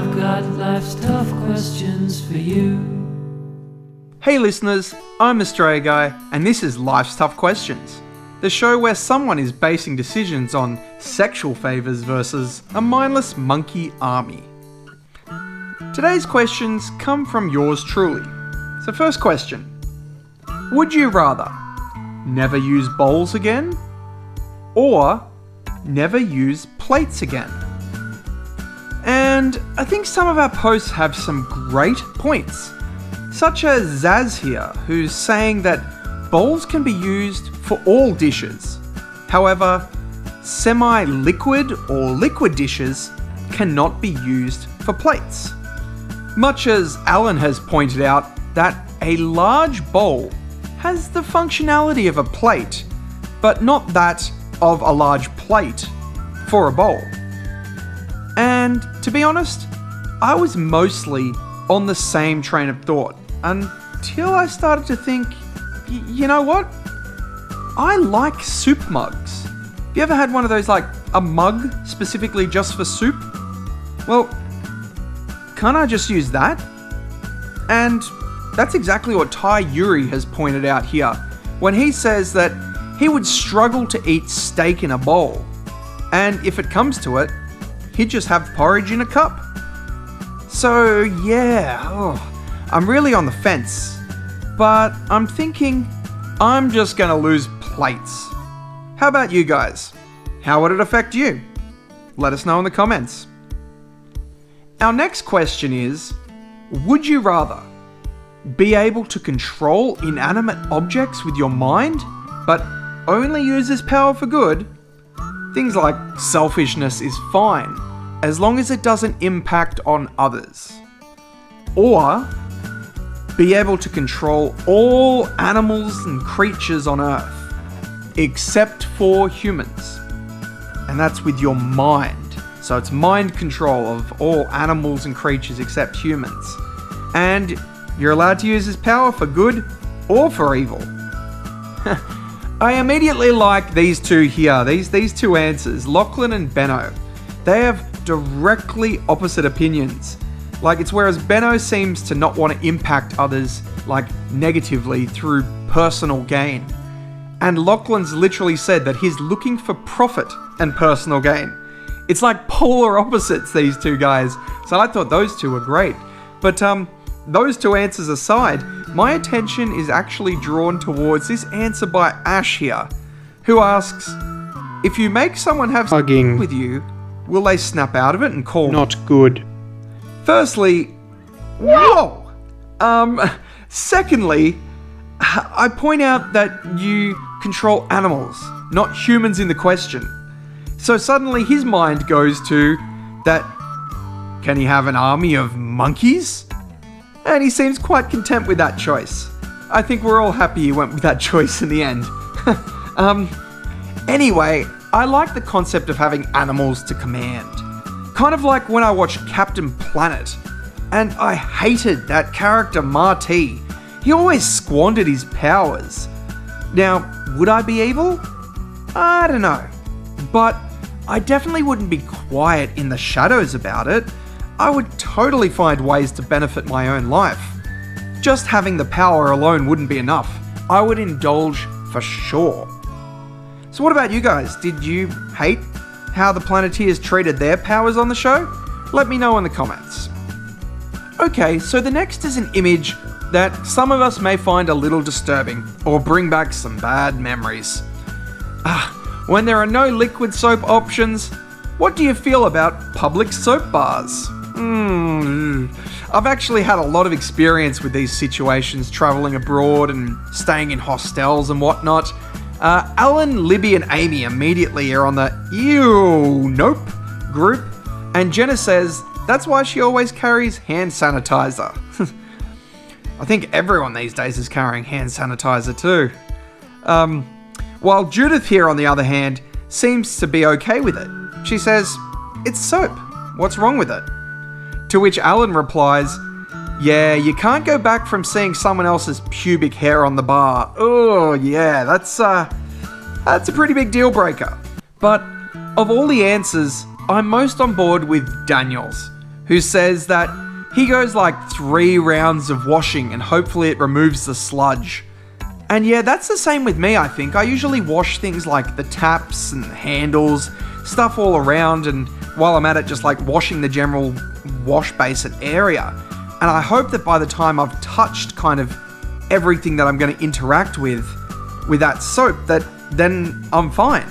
I've got life's tough questions for you. Hey listeners, I'm Australia Guy, and this is Life's Tough Questions, the show where someone is basing decisions on sexual favours versus a mindless monkey army. Today's questions come from yours truly. So first question, would you rather never use bowls again or never use plates again? And I think some of our posts have some great points, such as Zaz here, who's saying that bowls can be used for all dishes. However, semi-liquid or liquid dishes cannot be used for plates. Much as Alan has pointed out that a large bowl has the functionality of a plate, but not that of a large plate for a bowl. And to be honest, I was mostly on the same train of thought until I started to think, you know what? I like soup mugs. Have you ever had one of those, like a mug specifically just for soup? Well, can't I just use that? And that's exactly what Ty Yuri has pointed out here when he says that he would struggle to eat steak in a bowl. And if it comes to it, he'd just have porridge in a cup. So yeah, I'm really on the fence. But I'm thinking I'm just gonna lose plates. How about you guys? How would it affect you? Let us know in the comments. Our next question is, would you rather be able to control inanimate objects with your mind, but only use this power for good? Things like selfishness is fine, as long as it doesn't impact on others. Or be able to control all animals and creatures on Earth, except for humans. And that's with your mind. So it's mind control of all animals and creatures except humans. And you're allowed to use this power for good or for evil. I immediately like these two here, these two answers, Lachlan and Benno. They have directly opposite opinions. Like, it's whereas Benno seems to not want to impact others, like, negatively through personal gain. And Lachlan's literally said that he's looking for profit and personal gain. It's like polar opposites, these two guys. So I thought those two were great. But those two answers aside, my attention is actually drawn towards this answer by Ash here, who asks, if you make someone have hugging with you, will they snap out of it and call not good? Firstly, whoa! Secondly, I point out that you control animals, not humans in the question. So suddenly his mind goes to that, can he have an army of monkeys? And he seems quite content with that choice. I think we're all happy he went with that choice in the end. Anyway, I like the concept of having animals to command. Kind of like when I watched Captain Planet, and I hated that character Marty. He always squandered his powers. Now, would I be evil? I don't know. But I definitely wouldn't be quiet in the shadows about it. I would totally find ways to benefit my own life. Just having the power alone wouldn't be enough. I would indulge for sure. So what about you guys? Did you hate how the Planeteers treated their powers on the show? Let me know in the comments. Okay, so the next is an image that some of us may find a little disturbing or bring back some bad memories. When there are no liquid soap options, what do you feel about public soap bars? I've actually had a lot of experience with these situations, travelling abroad and staying in hostels and whatnot. Alan, Libby and Amy immediately are on the ew, nope group, and Jenna says that's why she always carries hand sanitizer. I think everyone these days is carrying hand sanitizer too. While Judith here, on the other hand, seems to be okay with it. She says, it's soap, what's wrong with it? To which Alan replies, yeah, you can't go back from seeing someone else's pubic hair on the bar. Oh yeah, that's a pretty big deal breaker. But of all the answers, I'm most on board with Daniel's, who says that he goes like 3 rounds of washing and hopefully it removes the sludge. And yeah, that's the same with me, I think. I usually wash things like the taps and the handles, stuff all around, and while I'm at it, just like washing the general wash basin area. And I hope that by the time I've touched kind of everything that I'm going to interact with that soap, that then I'm fine.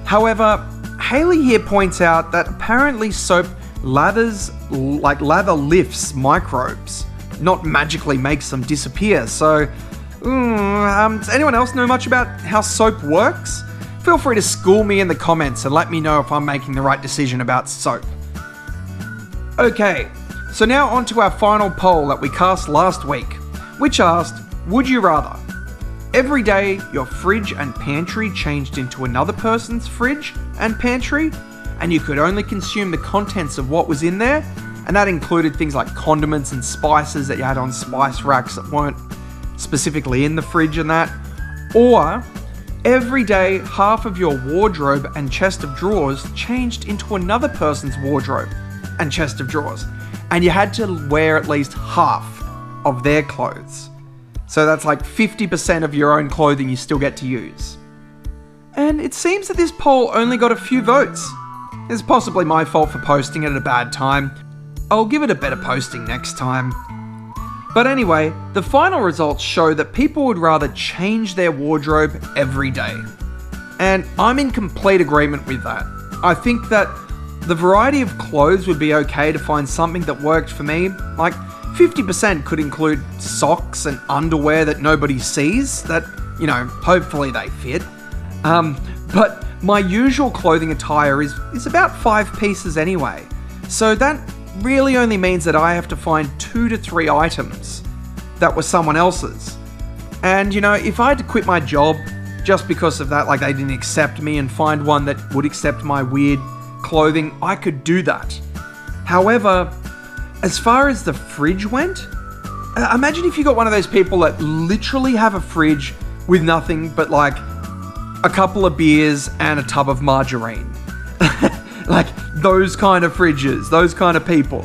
However, Haley here points out that apparently soap lather lifts microbes, not magically makes them disappear. So, does anyone else know much about how soap works? Feel free to school me in the comments and let me know if I'm making the right decision about soap. Okay, so now on to our final poll that we cast last week, which asked, would you rather every day your fridge and pantry changed into another person's fridge and pantry, and you could only consume the contents of what was in there, and that included things like condiments and spices that you had on spice racks that weren't specifically in the fridge and that, or every day half of your wardrobe and chest of drawers changed into another person's wardrobe and chest of drawers, and you had to wear at least half of their clothes. So that's like 50% of your own clothing you still get to use. And it seems that this poll only got a few votes. It's possibly my fault for posting it at a bad time. I'll give it a better posting next time. But anyway, the final results show that people would rather change their wardrobe every day. And I'm in complete agreement with that. I think that the variety of clothes would be okay to find something that worked for me. Like 50% could include socks and underwear that nobody sees, that, hopefully they fit. But my usual clothing attire is about 5 pieces anyway. So that really only means that I have to find 2 to 3 items that were someone else's. And if I had to quit my job just because of that, like they didn't accept me, and find one that would accept my weird clothing, I could do that. However, as far as the fridge went, imagine if you got one of those people that literally have a fridge with nothing but like a couple of beers and a tub of margarine. Like those kind of fridges, those kind of people.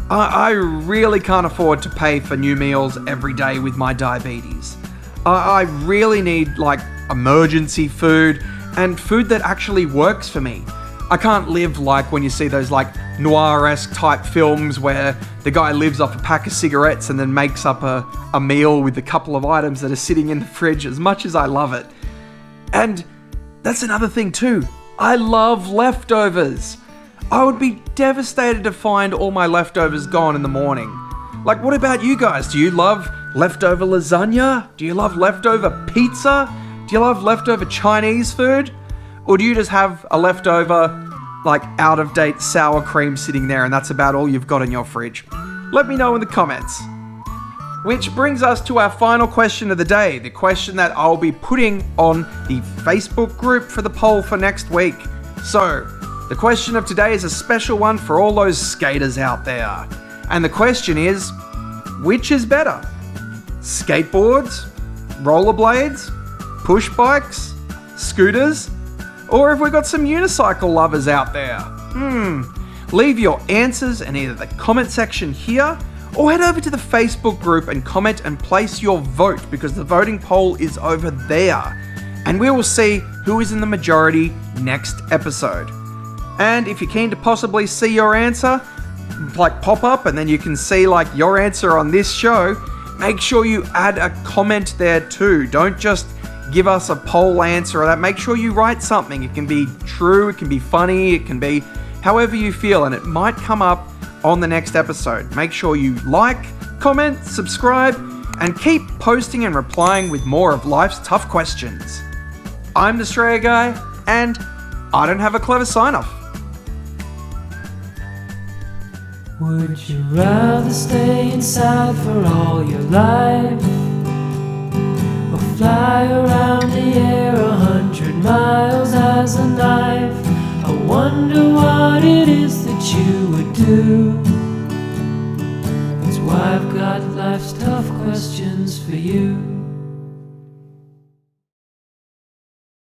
I really can't afford to pay for new meals every day with my diabetes. I really need like emergency food and food that actually works for me. I can't live like when you see those like noir-esque type films where the guy lives off a pack of cigarettes and then makes up a meal with a couple of items that are sitting in the fridge, as much as I love it. And that's another thing too. I love leftovers. I would be devastated to find all my leftovers gone in the morning. Like, what about you guys? Do you love leftover lasagna? Do you love leftover pizza? Do you love leftover Chinese food? Or do you just have a leftover, like, out-of-date sour cream sitting there and that's about all you've got in your fridge? Let me know in the comments. Which brings us to our final question of the day, the question that I'll be putting on the Facebook group for the poll for next week. So, the question of today is a special one for all those skaters out there. And the question is, which is better? Skateboards? Rollerblades? Push bikes? Scooters? Or have we got some unicycle lovers out there? Leave your answers in either the comment section here, or head over to the Facebook group and comment and place your vote, because the voting poll is over there. And we will see who is in the majority next episode. And if you're keen to possibly see your answer, like pop up and then you can see like your answer on this show, make sure you add a comment there too. Don't just give us a poll answer or that. Make sure you write something. It can be true, it can be funny, it can be however you feel, and it might come up on the next episode. Make sure you like, comment, subscribe, and keep posting and replying with more of life's tough questions. I'm the Australia Guy, and I don't have a clever sign-off. Would you rather stay inside for all your life, or fly around the air 100 miles as a knife? I wonder what it is that you would do. That's why I've got life's tough questions for you.